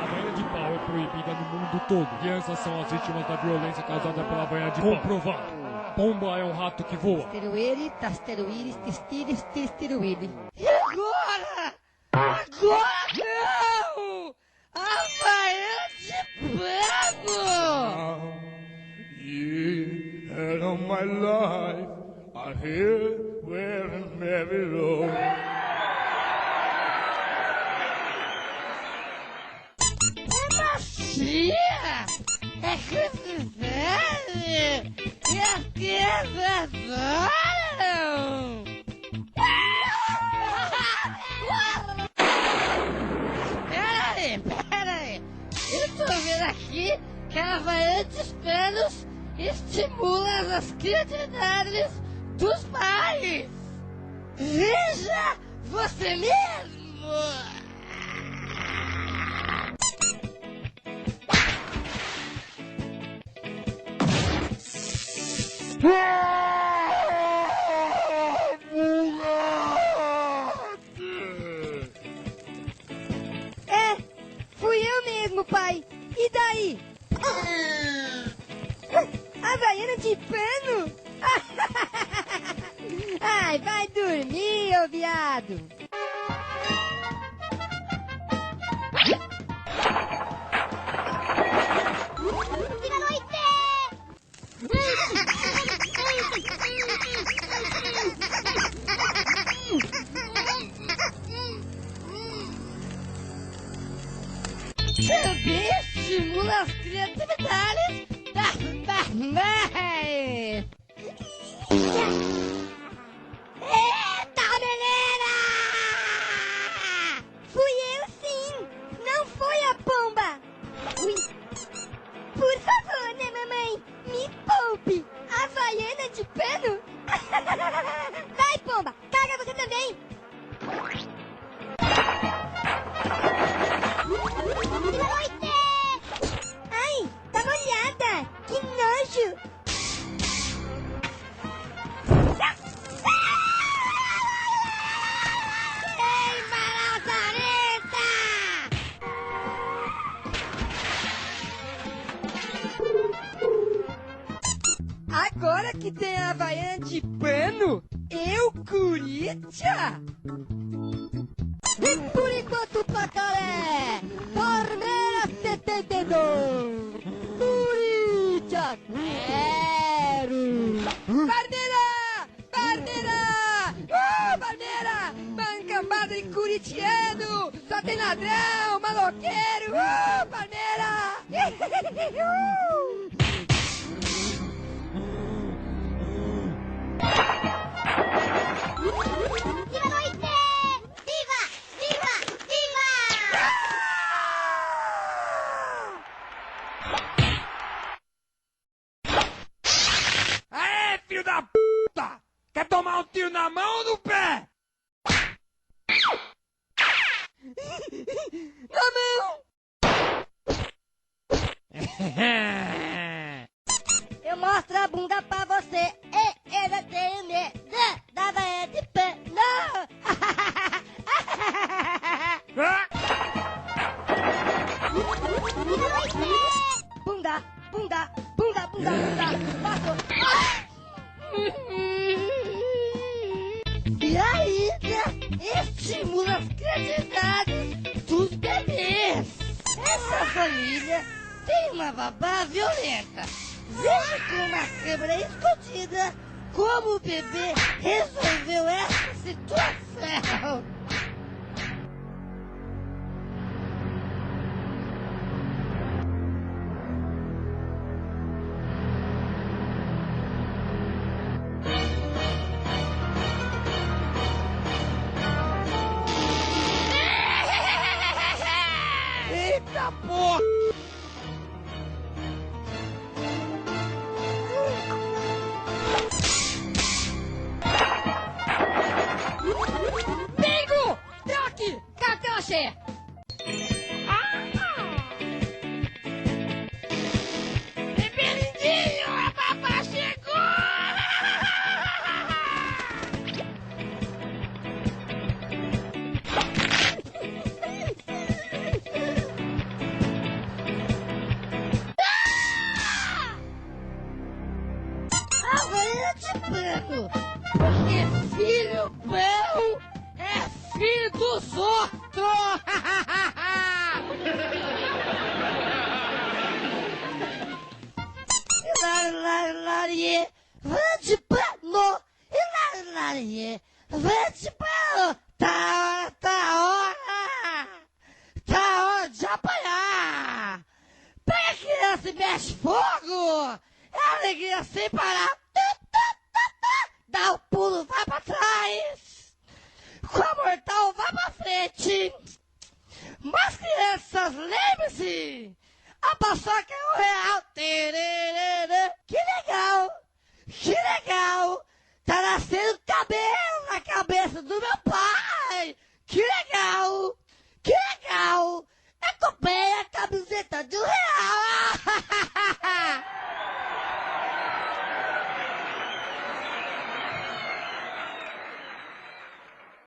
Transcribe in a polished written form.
Havaiana de pau é proibida no mundo todo. Crianças são as vítimas da violência causada pela havaiana de pau. Comprovado. Pomba é um rato que voa. Teruíri, tasteruíris, testiris, testiruíri. E agora? Agora não! Havaiana de pano! Yeah, and all my life I hear wearing Mary Lou. Macia! É crucificado! E as crianças adoram! Pera aí! Eu tô vendo aqui que a havaiana de panos estimula as criatividades dos pais! Veja você mesmo! É, fui eu mesmo, pai. E daí? Havaiana de pano? Ai, vai dormir, ô viado. Viva noite! Também estimula as criatividades das mães. Eita, menina! Fui eu sim! Não foi a pomba! Ui. Por favor, né, mamãe? Me poupe! Havaiana de pano? Vai, pomba! Paga você também! Boa noite! Ai, tá molhada! Que nojo! Queima, Lazareta! Agora que tem a havaiana de pano, eu, Corinthians! E por enquanto, Pacaré! Palmeiras 72! Corinthians 0! Palmeira! Palmeira! Palmeira! Mancambada em corintiano! Só tem ladrão, maloqueiro! Palmeira! Viva a noite! Viva! Viva! Viva! Aê, filho da puta! Quer tomar um tiro na mão ou no pé? Na mão! Eu mostro a bunda pra você. Eu não tenho medo da havaiana de pano. Bunda, bunda, bunda, bunda, bunda. Passou. E ainda estimula as criatividades dos bebês. Essa família tem uma babá violenta. Veja com uma câmera escondida como o bebê resolveu essa situação. Eita porra! Bingo! de pano. Porque filho bom é filho dos outros. Lari, vã de pano. Lari, vã de pano. Tá hora de apanhar. Pega a criança e mexe fogo. É alegria sem parar. Dá o pulo, vai pra trás. Com a mortal, vai pra frente. Mas crianças, lembre-se. A paçoca é R$1. Tererê. Que legal. Tá nascendo cabelo na cabeça do meu